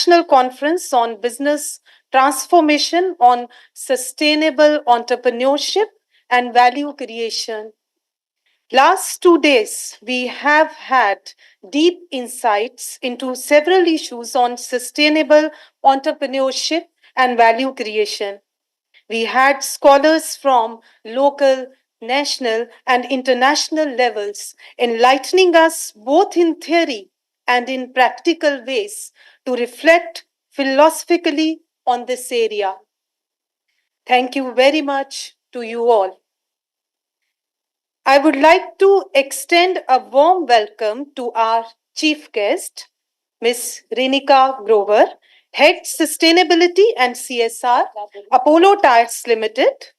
National Conference on Business Transformation on Sustainable Entrepreneurship and Value Creation. Last 2 days, we have had deep insights into several issues on sustainable entrepreneurship and value creation. We had scholars from local, national, and international levels enlightening us both in theory and in practical ways to reflect philosophically on this area. Thank you very much to you all. I would like to extend a warm welcome to our chief guest, Ms. Renika Grover, Head Sustainability and CSR, Apollo Tyres Limited,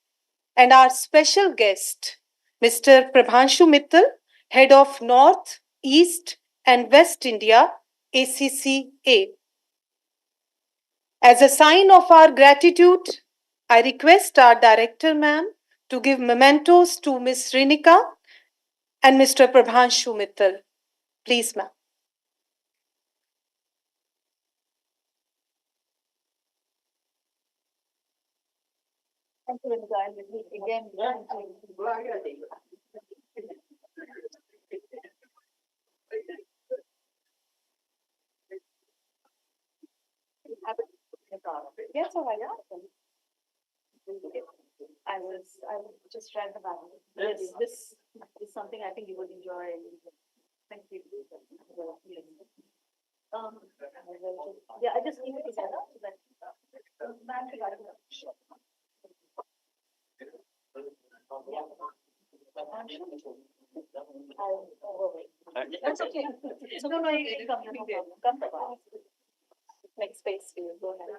and our special guest, Mr. Prabhanshu Mittal, Head of North, East, and West India, ACCA. As a sign of our gratitude, I request our Director, ma'am, to give mementos to Ms. Renika and Mr. Prabhanshu Mittal. Please, ma'am. Thank you, again. Yes, all right. I was just trying to balance. This is something I think you would enjoy. Thank you. Yeah, I just need it together so that that's okay. So no, you can come. Make space for you. Go ahead.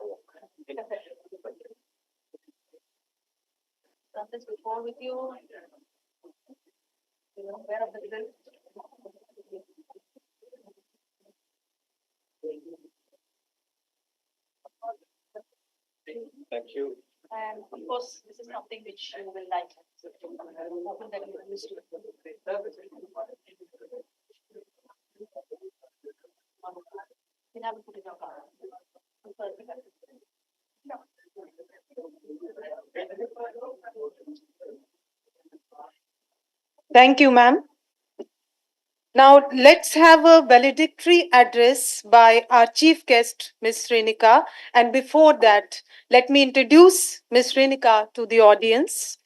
Done this before with you. You know, aware of the drill. Thank you. And of course, this is something which you will like. So, hoping that you will use it. You haven't put it on car. Thank you, ma'am. Now, let's have a valedictory address by our chief guest, Ms. Renika. And before that, let me introduce Ms. Renika to the audience.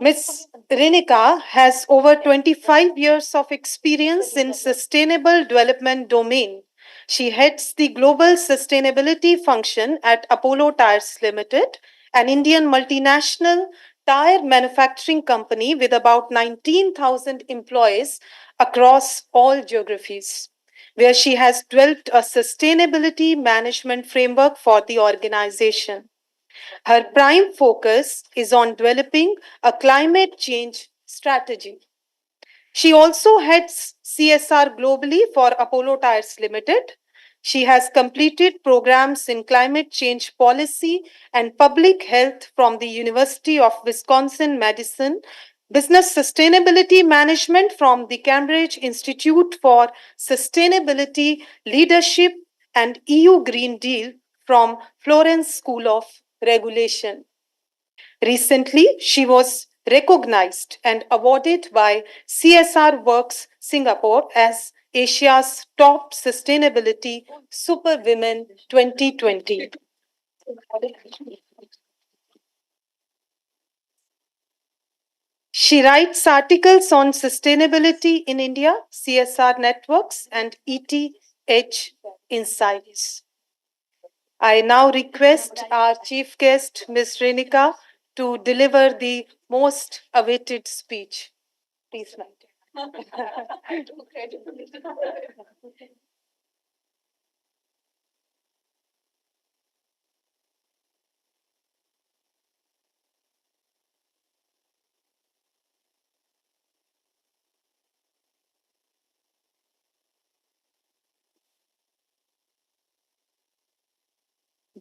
Ms. Renika has over 25 years of experience in sustainable development domain. She heads the global sustainability function at Apollo Tyres Limited, an Indian multinational tire manufacturing company with about 19,000 employees across all geographies, where she has developed a sustainability management framework for the organization. Her prime focus is on developing a climate change strategy. She also heads CSR globally for Apollo Tyres Limited. She has completed programs in climate change policy and public health from the University of Wisconsin-Madison, business sustainability management from the Cambridge Institute for Sustainability Leadership, and EU Green Deal from Florence School of Regulation. Recently, she was recognized and awarded by CSR Works Singapore as Asia's top sustainability superwomen 2020. She writes articles on sustainability in India, CSR networks, and ETH insights. I now request our chief guest, Ms. Renika, to deliver the most awaited speech. Please, ma'am.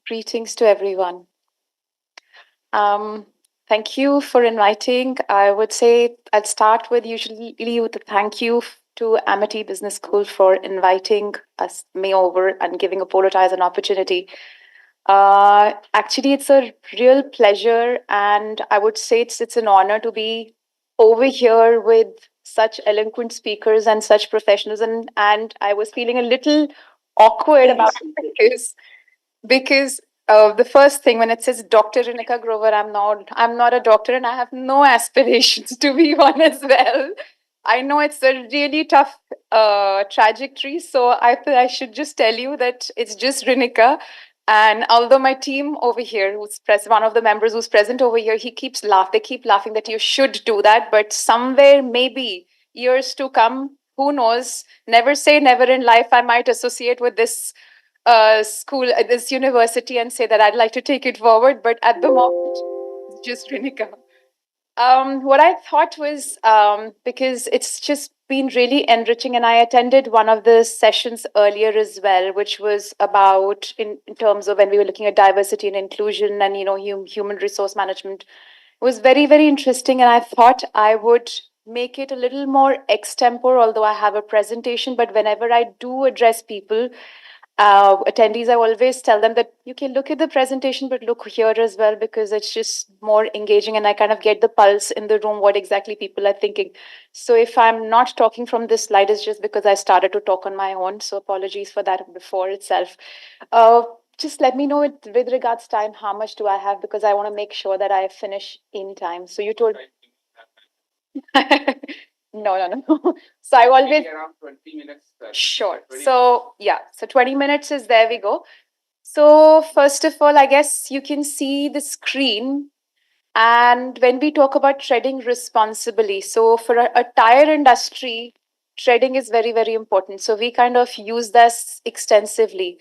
Greetings to everyone. Thank you for inviting. I would say I'd start with usually with a thank you to Amity Business School for inviting me over and giving Apollo Tires an opportunity. Actually, it's a real pleasure, and I would say it's an honor to be over here with such eloquent speakers and such professionals. And I was feeling a little awkward about it because the first thing when it says Dr. Renika Grover, I'm not a doctor and I have no aspirations to be one as well. I know it's a really tough trajectory, so I feel I should just tell you that it's just Renika. And although my team over here, one of the members who's present over here, they keep laughing that you should do that, but somewhere maybe years to come, who knows? Never say never in life. I might associate with this school, this university, and say that I'd like to take it forward. But at the moment, it's just Rinika. What I thought was because it's just been really enriching, and I attended one of the sessions earlier as well, which was about in terms of when we were looking at diversity and inclusion and human resource management. It was very very interesting, and I thought I would make it a little more extempore, although I have a presentation. But whenever I do address people, attendees, I always tell them that you can look at the presentation, but look here as well because it's just more engaging and I kind of get the pulse in the room, what exactly people are thinking. So if I'm not talking from this slide, it's just because I started to talk on my own. So apologies for that before itself. Uh, just let me know with regards time, how much do I have? Because I want to make sure that I finish in time. So you told. No, no, no. So I always around 20 minutes. Sure. So yeah, so 20 minutes is there we go. So first of all, I guess you can see the screen. And when we talk about treading responsibly, so for a tire industry, treading is very, very important. So we kind of use this extensively.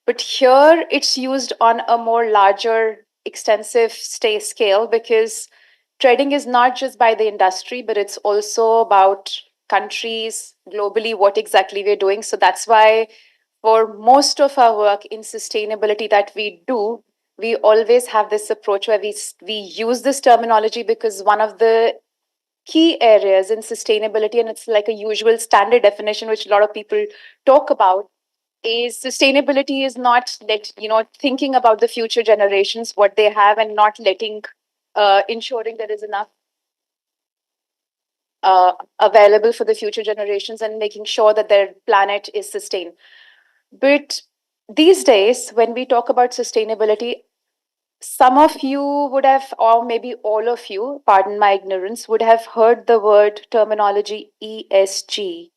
But here it's used on a more larger, extensive scale because trading is not just by the industry, but it's also about countries globally, what exactly we're doing. So that's why for most of our work in sustainability that we do, we always have this approach where we use this terminology because one of the key areas in sustainability, and it's like a usual standard definition which a lot of people talk about, is sustainability is not thinking about the future generations what they have and not letting ensuring there is enough available for the future generations and making sure that their planet is sustained. But these days, when we talk about sustainability, some of you would have, or maybe all of you, pardon my ignorance, would have heard the word terminology ESG.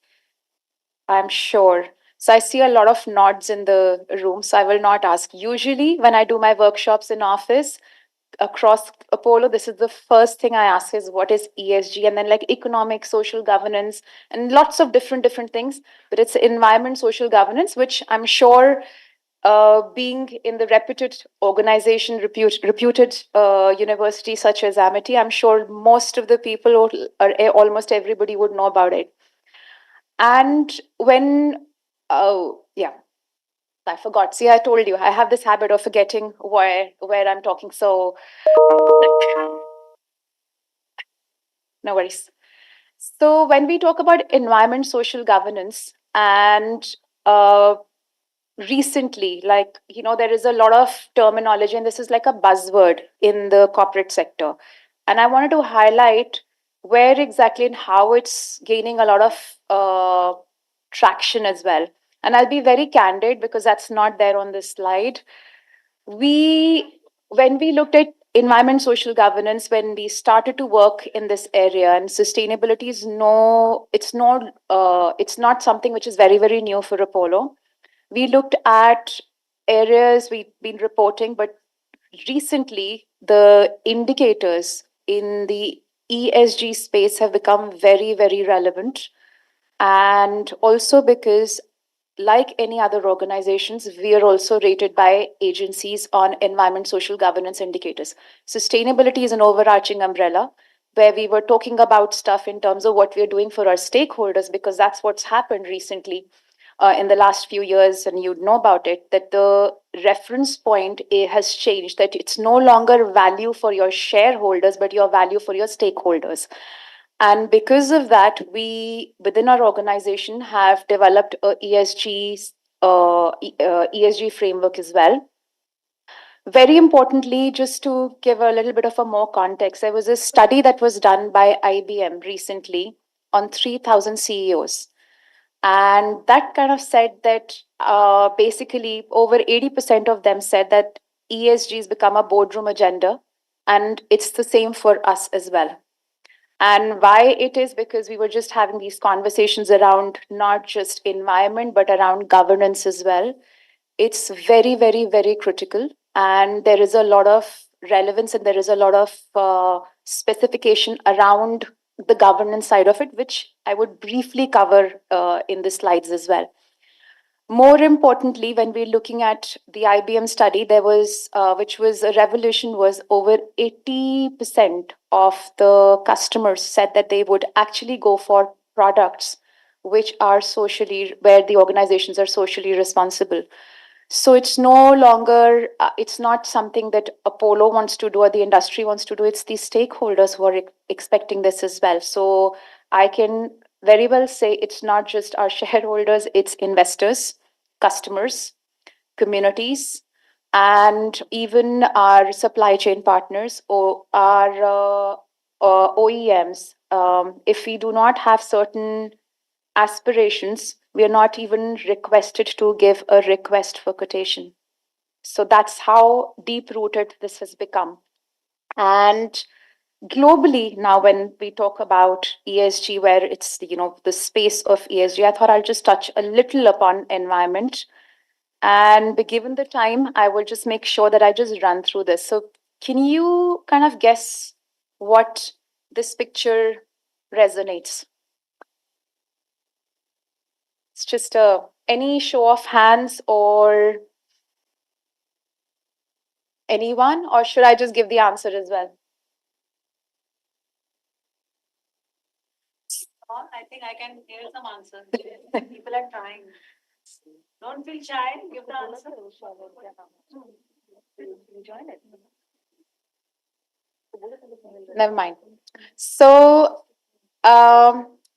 I'm sure. So I see a lot of nods in the room, so I will not ask. Usually, when I do my workshops in office, across Apollo, this is the first thing I ask is what is ESG, and then like economic, social governance, and lots of different things. But it's environment, social governance, which I'm sure, being in the reputed organization, reputed university such as Amity, I'm sure most of the people or almost everybody would know about it. And when, oh yeah, I forgot. See, I told you I have this habit of forgetting where I'm talking. So no worries. So when we talk about environment, social governance, and uh, recently, like there is a lot of terminology, and this is like a buzzword in the corporate sector. And I wanted to highlight where exactly and how it's gaining a lot of traction as well. And I'll be very candid because that's not there on this slide. We When we looked at environment social governance, when we started to work in this area, and sustainability is no it's not something which is very very new for Apollo. We looked at areas we've been reporting, but recently the indicators in the ESG space have become very very relevant. And also because, like any other organizations, we are also rated by agencies on environment, social governance indicators. Sustainability is an overarching umbrella where we were talking about stuff in terms of what we're doing for our stakeholders, because that's what's happened recently in the last few years, and you'd know about it, that the reference point has changed, that it's no longer value for your shareholders, but your value for your stakeholders. And because of that, we within our organization have developed a ESG framework as well. Very importantly, just to give a little bit of a more context, there was a study that was done by IBM recently on 3,000 CEOs. And that kind of said that basically over 80% of them said that ESG has become a boardroom agenda. And it's the same for us as well. And why it is because we were just having these conversations around not just environment, but around governance as well. It's very, very, very critical. And there is a lot of relevance and there is a lot of specification around the governance side of it, which I would briefly cover in the slides as well. More importantly, when we're looking at the IBM study, there was, which was a revolution, was over 80% of the customers said that they would actually go for products which are socially, where the organizations are socially responsible. So it's no longer, it's not something that Apollo wants to do or the industry wants to do. It's the stakeholders who are expecting this as well. So I can very well say it's not just our shareholders, it's investors, customers, communities, and even our supply chain partners or our OEMs. If we do not have certain aspirations, we are not even requested to give a request for quotation. So that's how deep rooted this has become. And globally, now when we talk about ESG, where it's the space of ESG, I thought I'll just touch a little upon environment. And given the time, I will just make sure that I just run through this. So can you kind of guess what this picture resonates? It's just any show of hands or anyone, or should I just give the answer as well? I think I can hear some answers. People are trying. Don't feel shy. Give the answer. Join it. Never mind. So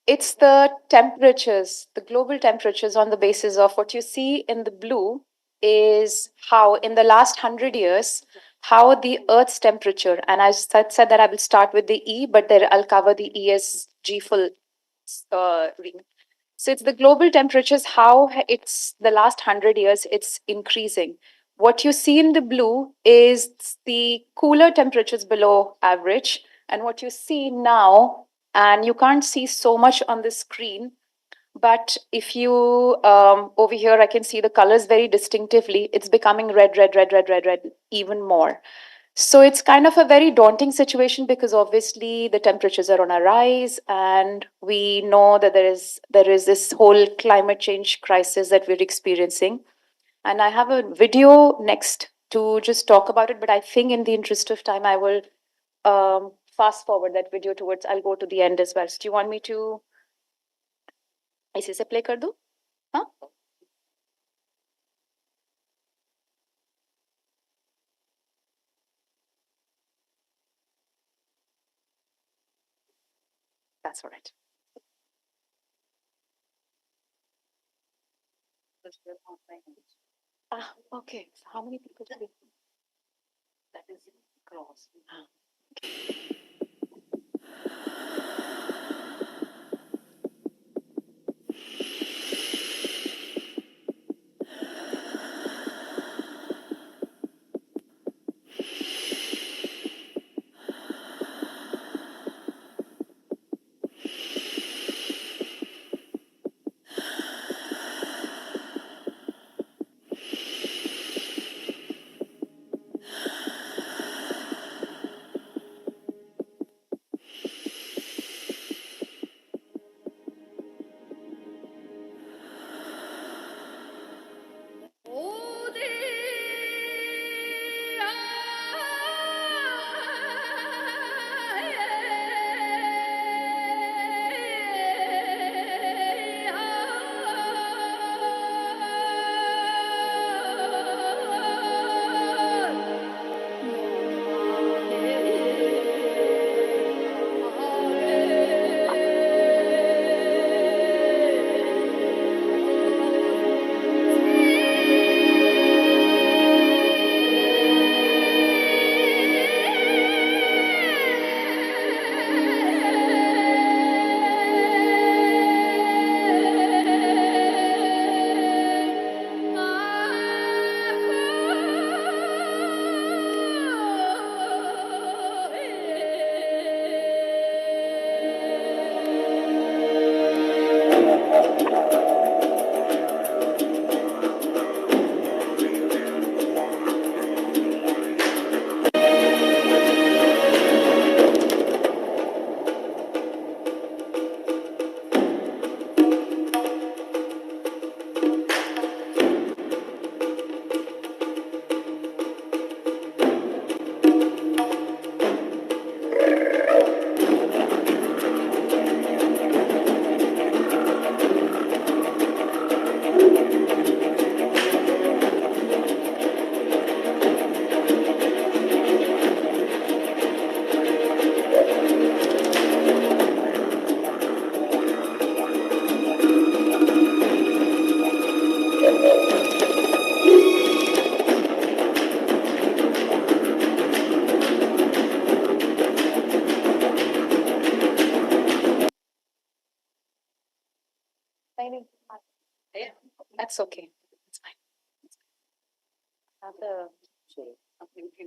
it's the temperatures, the global temperatures on the basis of what you see in the blue is how in the last 100 years, how the Earth's temperature, and I said that I will start with the E, but there I'll cover the ESG full reading. So it's the global temperatures, how it's the last 100 years, it's increasing. What you see in the blue is the cooler temperatures below average. And what you see now, and you can't see so much on the screen, but if you, over here, I can see the colors very distinctively. It's becoming red, red, red, red, red, red, even more. So it's kind of a very daunting situation because obviously the temperatures are on a rise, and we know that there is this whole climate change crisis that we're experiencing. And I have a video next to just talk about it, but I think in the interest of time, I will fast forward that video towards. I'll go to the end as well. So do you want me to इसी से play कर दूं? हाँ? That's all right. Okay. So how many people do we? That is gross.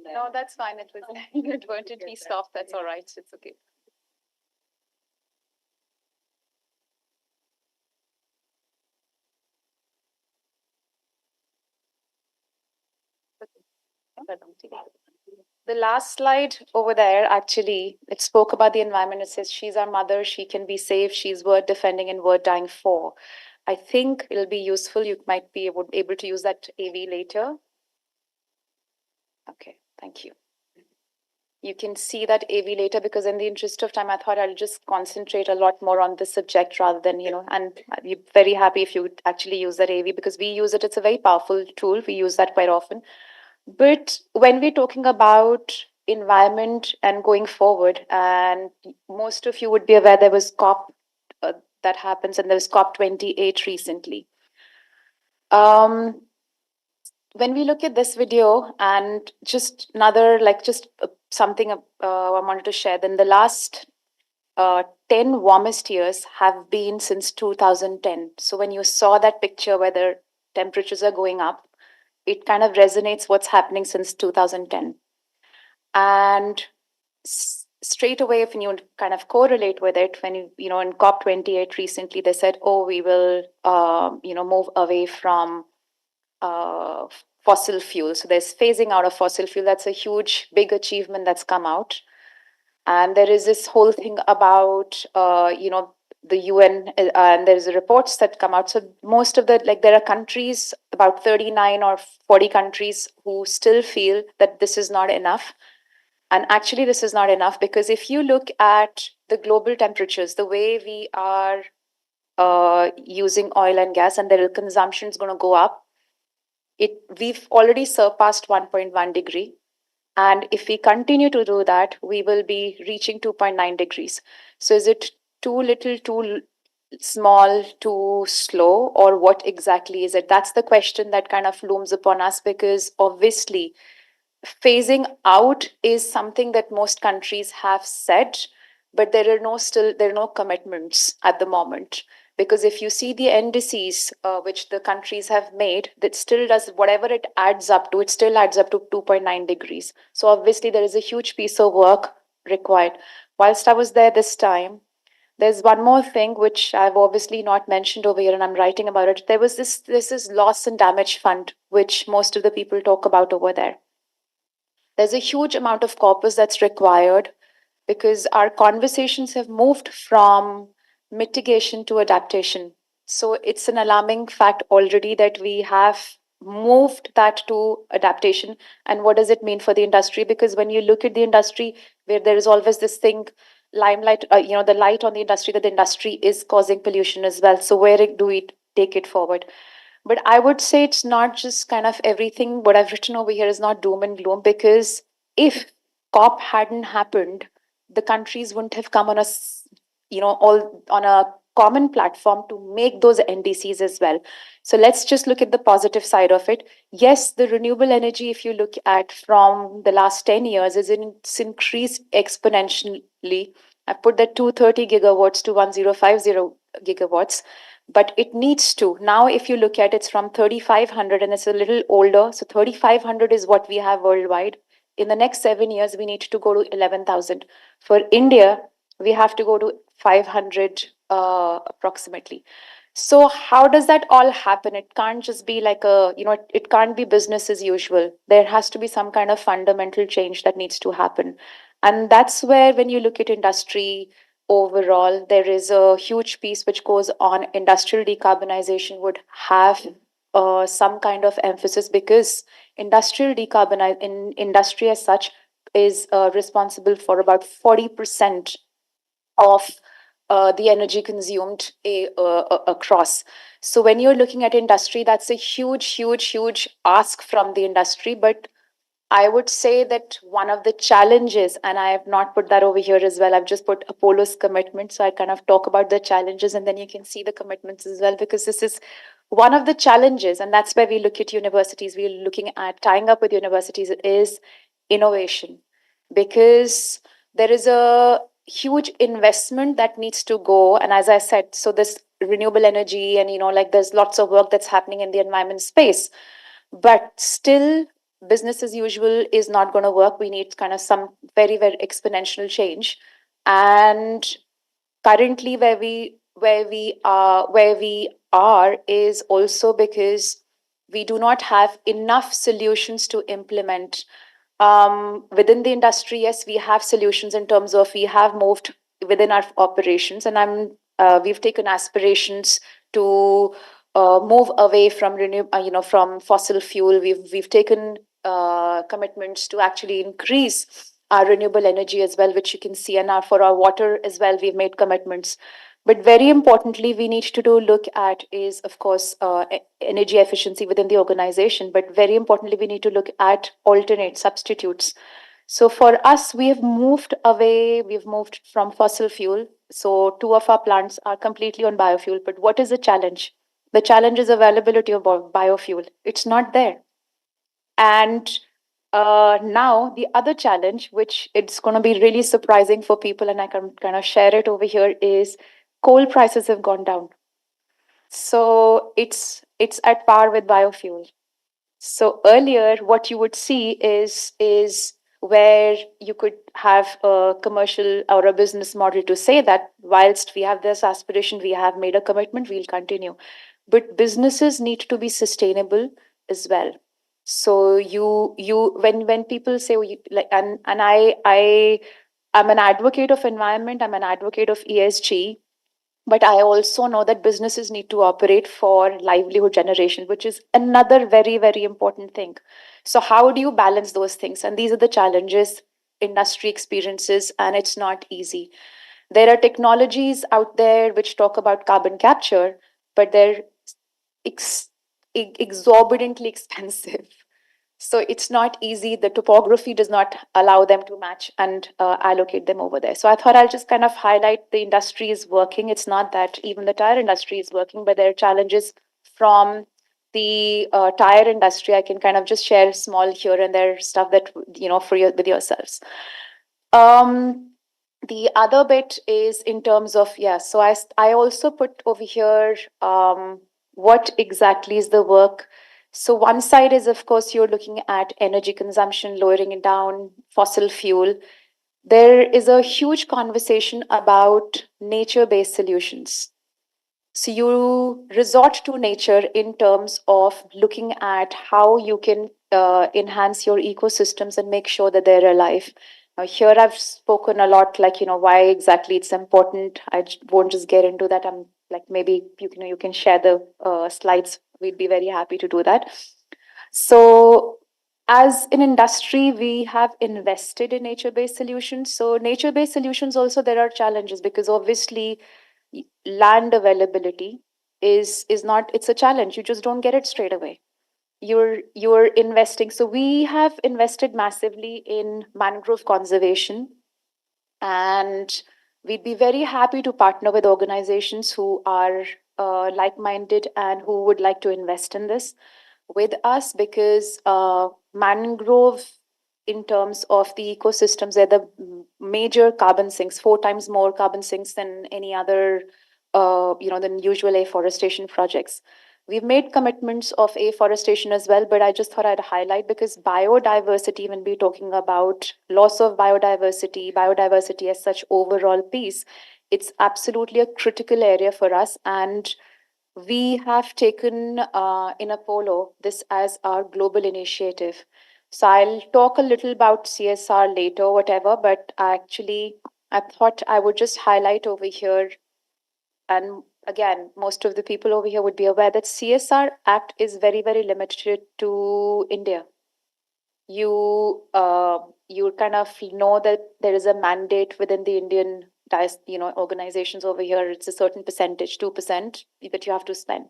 No, that's fine. It was inadvertently stopped. That's all right. It's okay. The last slide over there, actually, it spoke about the environment. It says, she's our mother, she can be safe, she's worth defending and worth dying for. I think it'll be useful. You might be able to use that AV later. Okay, thank you. You can see that AV later because in the interest of time, I thought I'll just concentrate a lot more on this subject rather than, and I'd be very happy if you would actually use that AV because we use it. It's a very powerful tool. We use that quite often. But when we're talking about environment and going forward, and most of you would be aware there was COP that happens, and there was COP28 recently. When we look at this video, and just another, like just something I wanted to share, then the last 10 warmest years have been since 2010. So when you saw that picture where the temperatures are going up, it kind of resonates what's happening since 2010. And straight away, if you kind of correlate with it, when in COP28 recently, they said, oh, we will, move away from uh, fossil fuel. So there's phasing out of fossil fuel. That's a huge, big achievement that's come out. And there is this whole thing about, the UN, and there's reports that come out. So most of the, like, there are countries, about 39 or 40 countries, who still feel that this is not enough. And actually, this is not enough because if you look at the global temperatures, the way we are using oil and gas, and their consumption is going to go up, we've already surpassed 1.1 degree. And if we continue to do that, we will be reaching 2.9 degrees. So is it too little, too small, too slow, or what exactly is it? That's the question that kind of looms upon us because obviously phasing out is something that most countries have said, but there are no commitments at the moment. Because if you see the indices which the countries have made, that still does whatever it adds up to, it still adds up to 2.9 degrees. So obviously there is a huge piece of work required. Whilst I was there this time, there's one more thing which I've obviously not mentioned over here, and I'm writing about it. There was this is loss and damage fund, which most of the people talk about over there. There's a huge amount of corpus that's required because our conversations have moved from mitigation to adaptation. So it's an alarming fact already that we have moved that to adaptation. And what does it mean for the industry? Because when you look at the industry, where there is always this thing, limelight, the light on the industry, that the industry is causing pollution as well. So where do we take it forward? But I would say it's not just kind of everything. What I've written over here is not doom and gloom because if COP hadn't happened, the countries wouldn't have come on all on a common platform to make those NDCs as well. So let's just look at the positive side of it. Yes, the renewable energy, if you look at from the last 10 years, it's increased exponentially. I put that 230 gigawatts to 1050 gigawatts, but it needs to. Now, if you look at it's from 3,500 and it's a little older. So 3,500 is what we have worldwide. In the next 7 years, we need to go to 11,000. For India, we have to go to 500 approximately. So how does that all happen? It can't just be like it can't be business as usual. There has to be some kind of fundamental change that needs to happen. And that's where, when you look at industry overall, there is a huge piece which goes on. Industrial decarbonization would have some kind of emphasis because industrial decarbonize in industry as such is responsible for about 40% of the energy consumed across. So when you're looking at industry, that's a huge, huge, huge ask from the industry. But I would say that one of the challenges, and I have not put that over here as well, I've just put Apollo's commitment. So I kind of talk about the challenges and then you can see the commitments as well, because this is one of the challenges. And that's where we look at universities, we're looking at tying up with universities, is innovation. Because there is a huge investment that needs to go. And as I said, so this renewable energy and, like there's lots of work that's happening in the environment space. But still, business as usual is not going to work. We need kind of some very, very exponential change. And currently where we are is also because we do not have enough solutions to implement within the industry. Yes, we have solutions in terms of we have moved within our operations, and we've taken aspirations to move away from from fossil fuel. We've taken commitments to actually increase our renewable energy as well, which you can see, and for our water as well, we've made commitments. But very importantly, we need to do look at is, of course, energy efficiency within the organization. But very importantly, we need to look at alternate substitutes. So for us, we have moved away. We've moved from fossil fuel. So two of our plants are completely on biofuel. But what is the challenge? The challenge is availability of biofuel. It's not there. And now the other challenge, which it's going to be really surprising for people, and I can kind of share it over here, is coal prices have gone down. So it's at par with biofuel. So earlier, what you would see is where you could have a commercial or a business model to say that whilst we have this aspiration, we have made a commitment, we'll continue. But businesses need to be sustainable as well. So when people say, like, and I'm an advocate of environment, I'm an advocate of ESG, but I also know that businesses need to operate for livelihood generation, which is another very, very important thing. So, how do you balance those things? And these are the challenges industry experiences, and it's not easy. There are technologies out there which talk about carbon capture, but they're ex- exorbitantly expensive. So it's not easy. The topography does not allow them to match and allocate them over there. So I thought I'll just kind of highlight the industry is working. It's not that even the tire industry is working, but there are challenges from the tire industry. I can kind of just share small here and there stuff that for with yourselves. Um, the other bit is in terms of, yeah, so I also put over here what exactly is the work. So one side is, of course, you're looking at energy consumption, lowering it down, fossil fuel. There is a huge conversation about nature-based solutions. So you resort to nature in terms of looking at how you can enhance your ecosystems and make sure that they're alive. Now, here I've spoken a lot, like why exactly it's important. Won't just get into that. I'm like maybe you can share the slides. We'd be very happy to do that. So as an industry, we have invested in nature-based solutions. So nature-based solutions also there are challenges because obviously land availability is not, it's a challenge. You just don't get it straight away. You're investing. So we have invested massively in mangrove conservation, and we'd be very happy to partner with organizations who are like-minded and who would like to invest in this with us, because mangrove in terms of the ecosystems, they're the major carbon sinks, 4 times more carbon sinks than any other than usual afforestation projects. We've made commitments of afforestation as well, but I just thought I'd highlight because biodiversity, when we're talking about loss of biodiversity as such overall piece, it's absolutely a critical area for us. And we have taken in Apollo this as our global initiative. So I'll talk a little about CSR later, whatever, but I thought I would just highlight over here. And again, most of the people over here would be aware that CSR Act is very, very limited to India. You kind of know that there is a mandate within the Indian organizations over here. It's a certain percentage, 2% that you have to spend.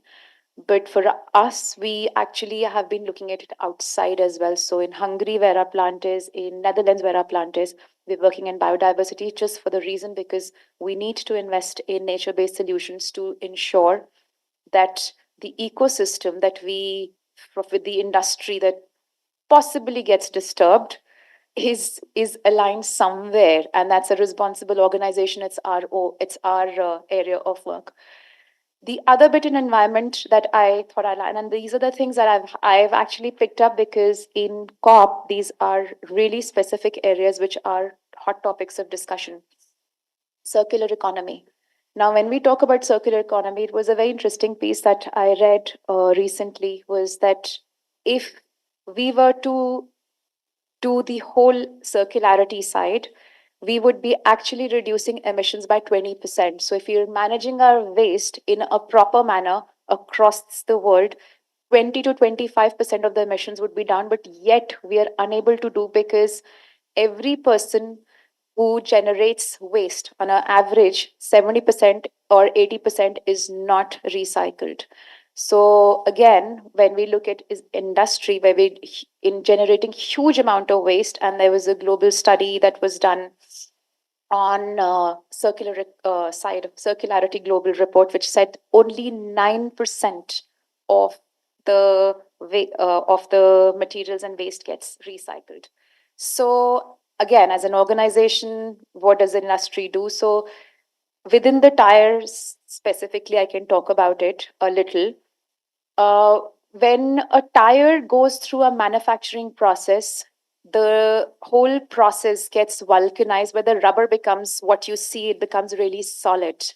But for us, we actually have been looking at it outside as well. So in Hungary, where our plant is, in Netherlands, where our plant is, we're working in biodiversity just for the reason because we need to invest in nature-based solutions to ensure that the ecosystem that with the industry that possibly gets disturbed is aligned somewhere, and that's a responsible organization. It's our area of work. The other bit in environment that I thought I'd learn, and these are the things that I've actually picked up because in COP, these are really specific areas which are hot topics of discussion. Circular economy. Now, when we talk about circular economy, it was a very interesting piece that I read recently was that if we were to do the whole circularity side, we would be actually reducing emissions by 20%. So, if you're managing our waste in a proper manner across the world, 20 to 25% of the emissions would be down, but yet we are unable to do because every person who generates waste on an average 70% or 80% is not recycled. So again, when we look at industry where we in generating huge amount of waste, and there was a global study that was done on circular side of circularity global report, which said only 9% of of the materials and waste gets recycled. So again, as an organization, what does the industry do? So within the tires specifically, I can talk about it a little. uh, when a tire goes through a manufacturing process, the whole process gets vulcanized where the rubber becomes what you see, it becomes really solid.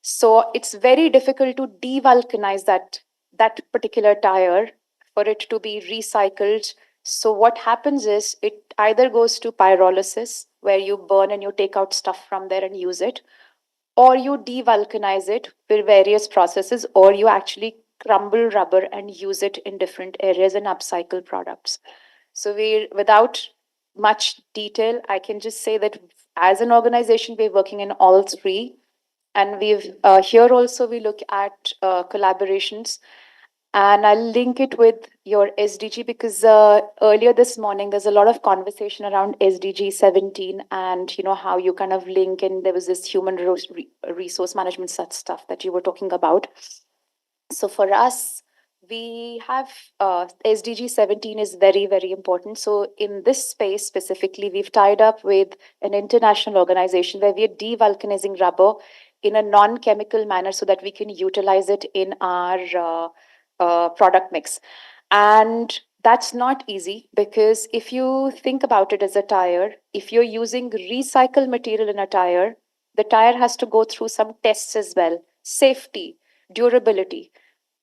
So it's very difficult to devulcanize that particular tire for it to be recycled. So what happens is it either goes to pyrolysis, where you burn and you take out stuff from there and use it, or you devulcanize it with various processes, or you actually crumble rubber and use it in different areas and upcycle products. So we, without much detail, I can just say that as an organization, we're working in all three. And we've here also we look at collaborations, and I'll link it with your SDG because earlier this morning there's a lot of conversation around SDG 17 and you know how you kind of link, and there was this human resource management such stuff that you were talking about. So for us, we have SDG 17 is very, very important. So in this space specifically, we've tied up with an international organization where we are devulcanizing rubber in a non-chemical manner so that we can utilize it in our product mix. And that's not easy because if you think about it as a tire, if you're using recycled material in a tire, the tire has to go through some tests as well: safety, durability.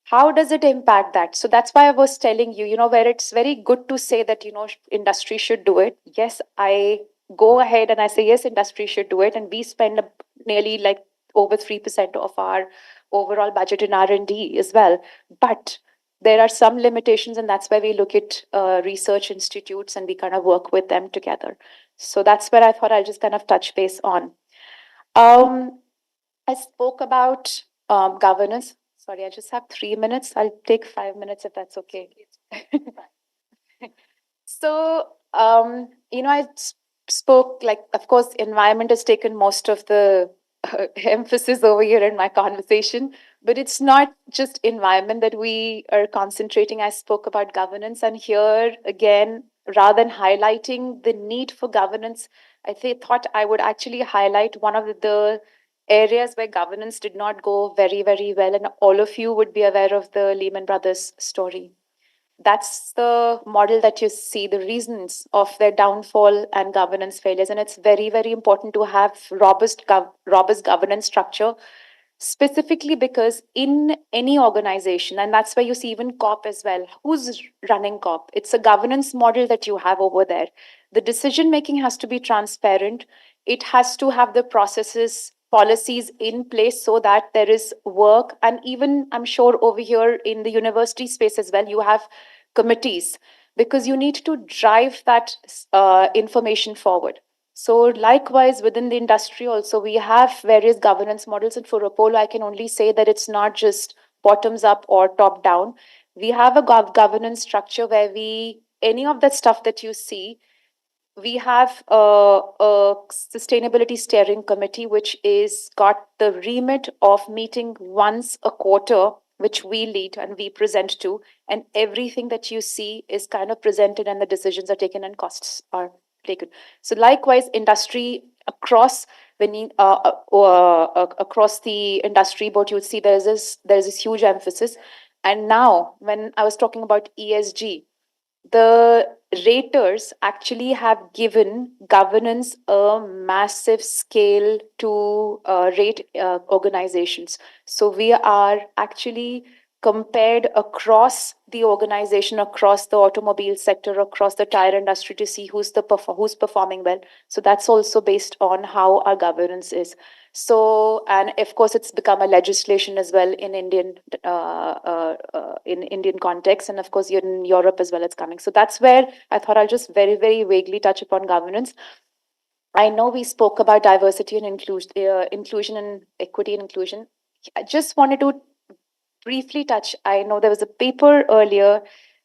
How does it impact that? So that's why I was telling you, you know, where it's very good to say that, you know, industry should do it. Yes, I go ahead and I say, yes, industry should do it. And we spend nearly like over 3% of our overall budget in R&D as well. But there are some limitations, and that's why we look at research institutes and we kind of work with them together. So that's where I thought I'll just kind of touch base on. I spoke about governance. Sorry, I just have 3 minutes. I'll take 5 minutes if that's okay. So, you know, spoke like, of course, environment has taken most of the emphasis over here in my conversation, but it's not just environment that we are concentrating. I spoke about governance, and here again, rather than highlighting the need for governance, thought I would actually highlight one of the areas where governance did not go very, very well, and all of you would be aware of the Lehman Brothers story. That's the model that you see, the reasons of their downfall and governance failures. And it's very, very important to have robust governance structure, specifically because in any organization, and that's where you see even COP as well, who's running COP? It's a governance model that you have over there. The decision making has to be transparent. It has to have the processes, policies in place so that there is work. And even I'm sure over here in the university space as well, you have committees because you need to drive that information forward. So likewise within the industry also we have various governance models, and for Apollo I can only say that it's not just bottoms up or top down. We have a governance structure where we any of that stuff that you see, we have a sustainability steering committee which is got the remit of meeting once a quarter, which we lead and we present to, and everything that you see is kind of presented and the decisions are taken and costs are taken. So likewise industry across when you, across the industry, but you'd see there's this huge emphasis. And now, when I was talking about ESG, the raters actually have given governance a massive scale to rate organizations. So we are actually compared across the organization, across the automobile sector, across the tire industry to see who's performing well. So that's also based on how our governance is. So, and of course, it's become a legislation as well in Indian context, and of course, in Europe as well. It's coming. So that's where I thought I'll just very, very vaguely touch upon governance. I know we spoke about diversity and inclusion and equity and inclusion. I just wanted to briefly touch. I know there was a paper earlier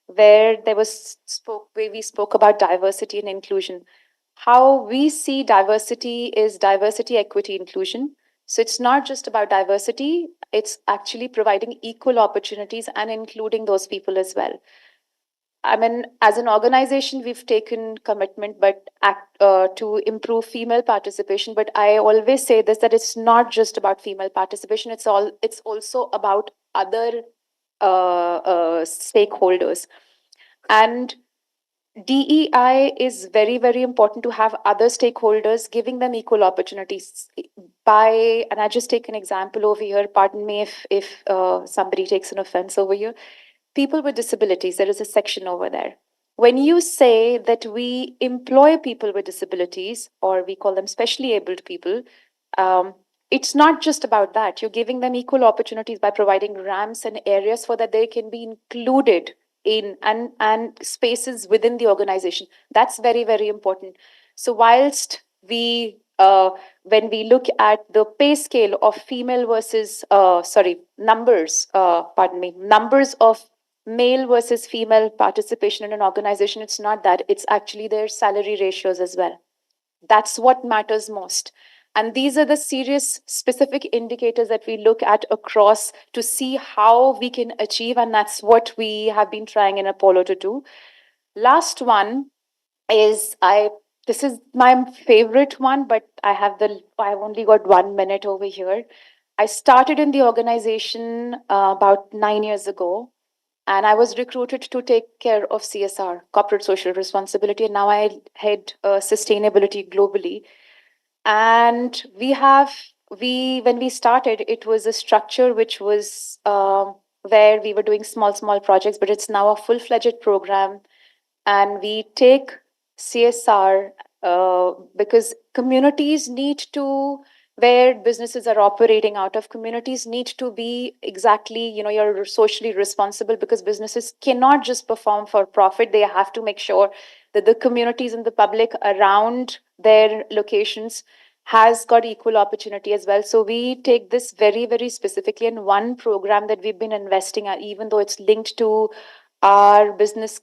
where where we spoke about diversity and inclusion. How we see diversity is diversity, equity, inclusion. So it's not just about diversity, it's actually providing equal opportunities and including those people as well. I mean, as an organization, we've taken commitment, to improve female participation. But I always say this, that it's not just about female participation. It's also about other stakeholders. And DEI is very, very important to have other stakeholders giving them equal opportunities. And I just take an example over here. Pardon me if somebody takes an offense over here. People with disabilities, there is a section over there. When you say that we employ people with disabilities, or we call them specially abled people, um, it's not just about that. You're giving them equal opportunities by providing ramps and areas for that they can be included in and spaces within the organization. That's very, very important. So whilst when we look at the pay scale of female versus numbers of male versus female participation in an organization, it's not that, it's actually their salary ratios as well. That's what matters most. And these are the serious specific indicators that we look at across to see how we can achieve. And that's what we have been trying in Apollo to do. Last one is this is my favorite one, but I've only got 1 minute over here. I started in the organization about 9 years ago, and I was recruited to take care of CSR, corporate social responsibility, and now I head sustainability globally. And when we started, it was a structure which was where we were doing small projects, but it's now a full-fledged program, and we take CSR because communities need to, where businesses are operating out of, communities need to be exactly, you're socially responsible, because businesses cannot just perform for profit. They have to make sure that the communities and the public around their locations has got equal opportunity as well. So we take this very, very specifically, in one program that we've been investing at, even though it's linked to our business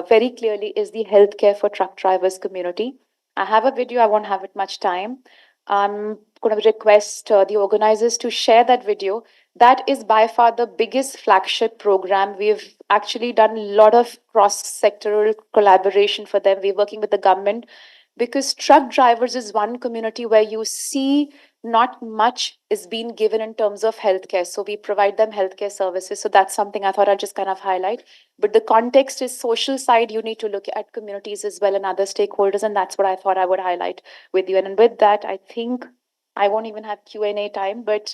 very clearly, is the healthcare for truck drivers community. I have a video, I won't have it much time. I'm going to request the organizers to share that video. That is by far the biggest flagship program. We've actually done a lot of cross sectoral collaboration for them. We're working with the government, because truck drivers is one community where you see not much is being given in terms of healthcare. So we provide them healthcare services. So that's something I thought I'd just kind of highlight. But the context is social side. You need to look at communities as well and other stakeholders, and that's what I thought I would highlight with you. And with that, I think I won't even have Q&A time. But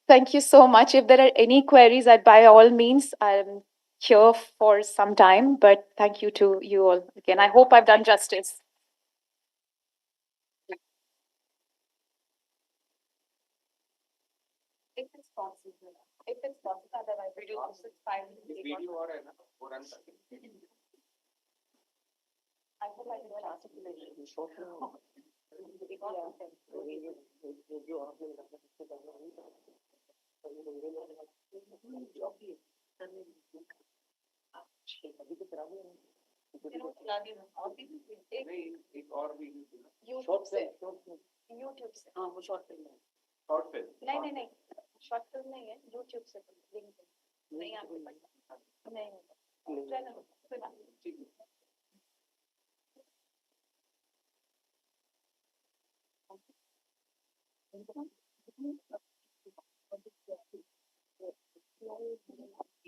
thank you so much. If there are any queries, by all means, I'm here for some time. But thank you to you all again. I hope I've done justice. If it's possible. If it's possible, otherwise we do this. It's fine. I hope I didn't articulate it. YouTube से हाँ वो short film है नहीं short film नहीं है YouTube से link नहीं आपके पास नहीं चलो कोई बात नहीं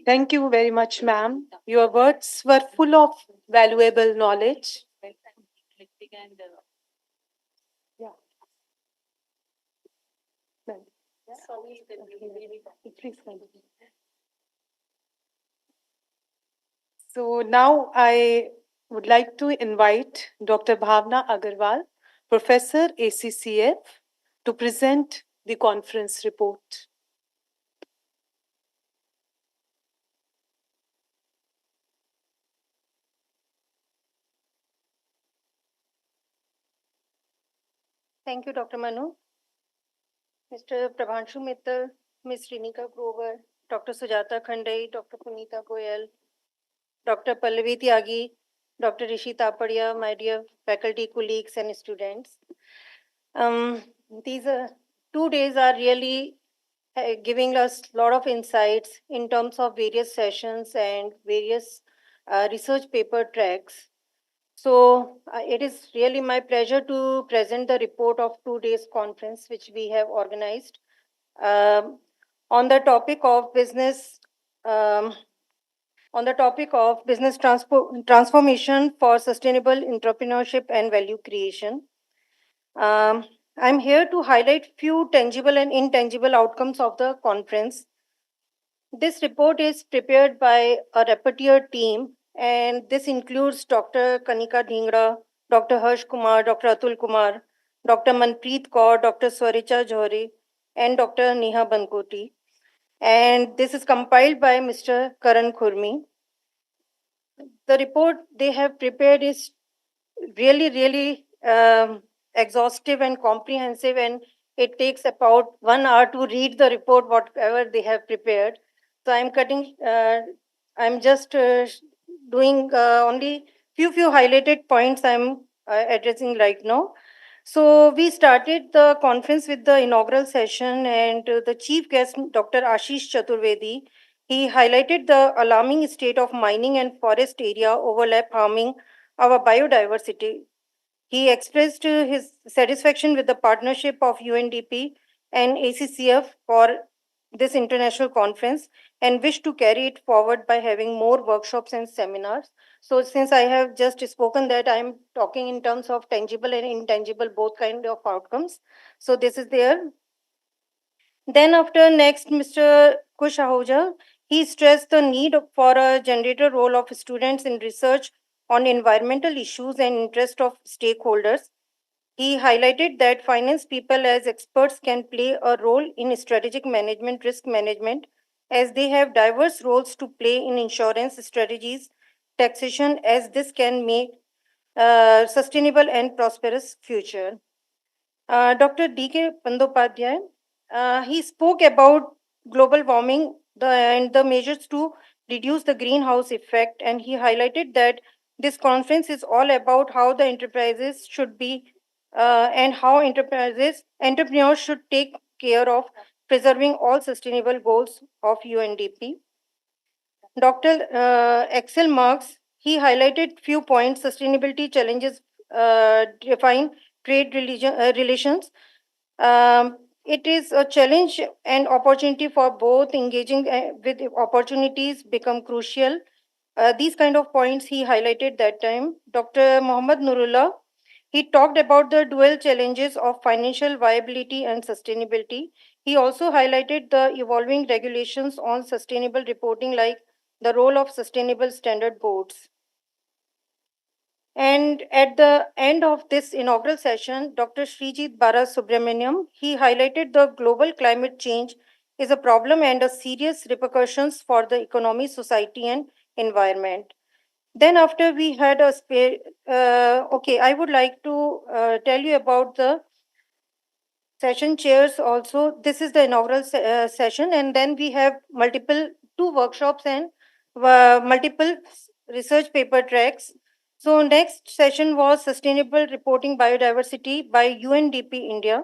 Thank you very much, ma'am. Your words were full of valuable knowledge. Yeah, ma'am. Please continue. So now I would like to invite Dr. Bhavna Agarwal, Professor ACCF, to present the conference report. Thank you, Dr. Manu. Mr. Prabhanshu Mittal, Ms. Rinika Grover, Dr. Sujata Khandai, Dr. Punita Goyal, Dr. Pallavi Tyagi, Dr. Rishi Tapadia, my dear faculty colleagues and students. These 2 days are really giving us a lot of insights in terms of various sessions and various research paper tracks. So it is really my pleasure to present the report of 2 days conference which we have organized um, on the topic of business um, transformation for sustainable entrepreneurship and value creation. Um, I'm here to highlight few tangible and intangible outcomes of the conference. This report is prepared by a reputed team, and this includes Dr. Kanika Dhingra, Dr. Harsh Kumar, Dr. Atul Kumar, Dr. Manpreet Kaur, Dr. Swaricha Johri, and Dr. Neha Bankoti. And this is compiled by Mr. Karan Khurmi. The report they have prepared is really exhaustive and comprehensive, and it takes about 1 hour to read the report whatever they have prepared. So I'm just doing only few highlighted points I'm addressing right now. So we started the conference with the inaugural session, and the chief guest, Dr. Ashish Chaturvedi, he highlighted the alarming state of mining and forest area overlap harming our biodiversity. He expressed his satisfaction with the partnership of UNDP and ACCF for this international conference and wished to carry it forward by having more workshops and seminars. So since I have just spoken that, I'm talking in terms of tangible and intangible, both kind of outcomes. So this is there. Then after next, Mr. Kush Ahuja, he stressed the need for a generator role of students in research on environmental issues and interest of stakeholders. He highlighted that finance people as experts can play a role in strategic management, risk management, as they have diverse roles to play in insurance strategies, taxation, as this can make sustainable and prosperous future. Dr. D.K. Bandopadhyay, he spoke about global warming and the measures to reduce the greenhouse effect, and he highlighted that this conference is all about how the enterprises should be and how entrepreneurs should take care of preserving all sustainable goals of UNDP. Dr. Axel Marx, he highlighted few points: sustainability challenges define relations. It is a challenge and opportunity for both. Engaging with opportunities become crucial. These kind of points he highlighted that time. Dr. Muhammad Nurullah, he talked about the dual challenges of financial viability and sustainability. He also highlighted the evolving regulations on sustainable reporting, like the role of sustainable standard boards. And at the end of this inaugural session, Dr. Srijit Subramaniam, he highlighted the global climate change is a problem and a serious repercussions for the economy, society, and environment. Then after we had a okay, I would like to tell you about the session chairs also. This is the inaugural session, and then we have multiple two workshops and multiple research paper tracks. So next session was sustainable reporting biodiversity by UNDP India,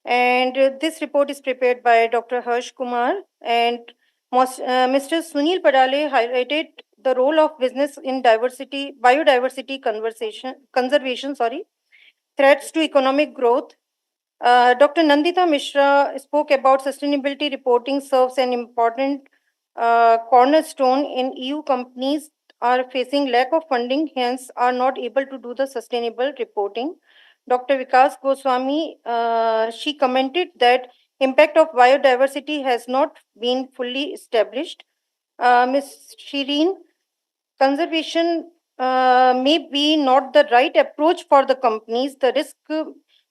and this report is prepared by Dr. Harsh Kumar, and Mr. Sunil Padale highlighted the role of business in biodiversity conservation, threats to economic growth, Dr. Nandita Mishra spoke about sustainability reporting serves an important cornerstone in EU companies are facing lack of funding, hence are not able to do the sustainable reporting. Dr. Vikas Goswami, she commented that impact of biodiversity has not been fully established. Ms. Shireen, conservation may be not the right approach for the companies. The risk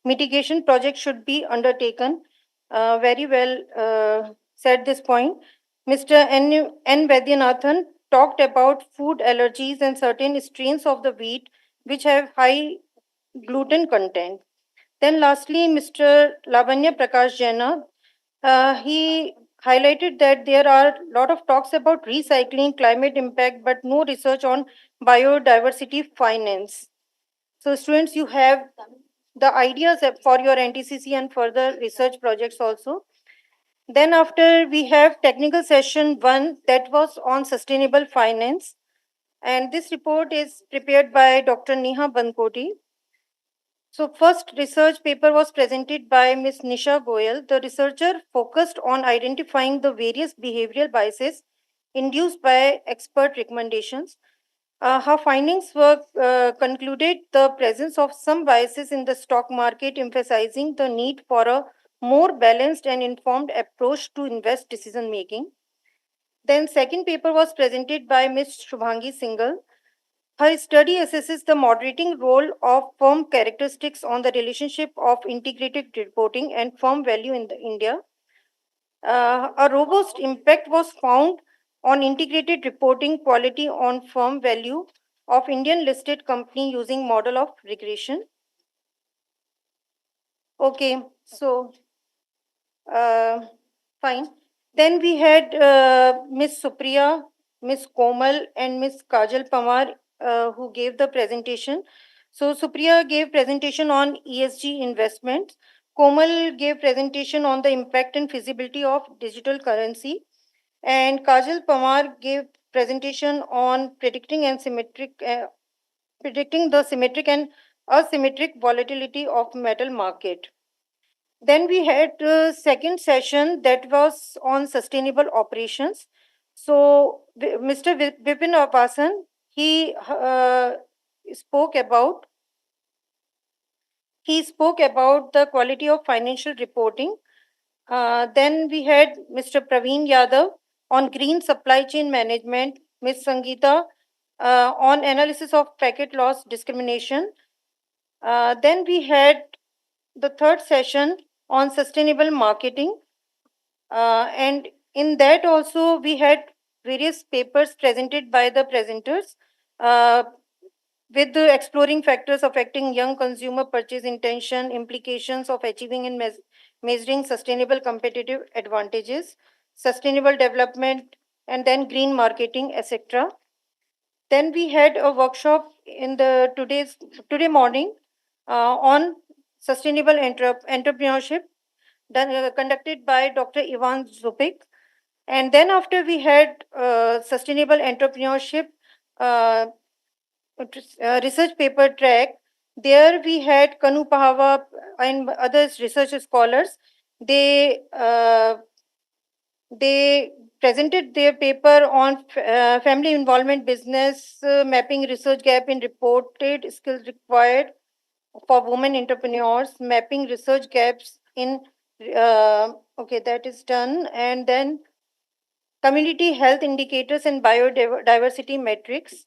mitigation project should be undertaken. Very well said this point. Mr. N. Vaidyanathan talked about food allergies and certain strains of the wheat which have high gluten content. Then lastly, Mr. Lavanya Prakash Jaina, he highlighted that there are a lot of talks about recycling, climate impact, but no research on biodiversity finance. So students, you have the ideas for your NTCC and further research projects also. Then after we have technical session 1 that was on sustainable finance. And this report is prepared by Dr. Neha Bankoti. So first research paper was presented by Ms. Nisha Goyal. The researcher focused on identifying the various behavioral biases induced by expert recommendations. Her findings were concluded the presence of some biases in the stock market, emphasizing the need for a more balanced and informed approach to invest decision making. Then second paper was presented by Ms. Shubhangi Singhal. Her study assesses the moderating role of firm characteristics on the relationship of integrated reporting and firm value in India. A robust impact was found on integrated reporting quality on firm value of Indian listed company using model of regression. Okay, so uh, fine. Then we had Miss Supriya, Miss Komal, and Miss Kajal Pamar who gave the presentation. So Supriya gave presentation on ESG investments. Komal gave presentation on the impact and feasibility of digital currency. And Kajal Pamar gave presentation on predicting the symmetric and asymmetric volatility of metal market. Then we had second session that was on sustainable operations. So Mr. Vipin Apasan, he spoke about the quality of financial reporting. Then we had Mr. Praveen Yadav on green supply chain management, Ms. Sangeeta on analysis of packet loss discrimination. Then we had the third session on sustainable marketing. And in that also we had various papers presented by the presenters with the exploring factors affecting young consumer purchase intention, implications of achieving and measuring sustainable competitive advantages, sustainable development, and then green marketing, etc. Then we had a workshop in the today morning on sustainable entrepreneurship done, conducted by Dr. Ivan Zupik. And then after we had sustainable entrepreneurship uh, research paper track, there we had Kanu Pahava and other research scholars. They presented their paper on family involvement business, mapping research gap in reported skills required for women entrepreneurs, mapping research gaps in, okay, that is done. And then community health indicators and biodiversity metrics.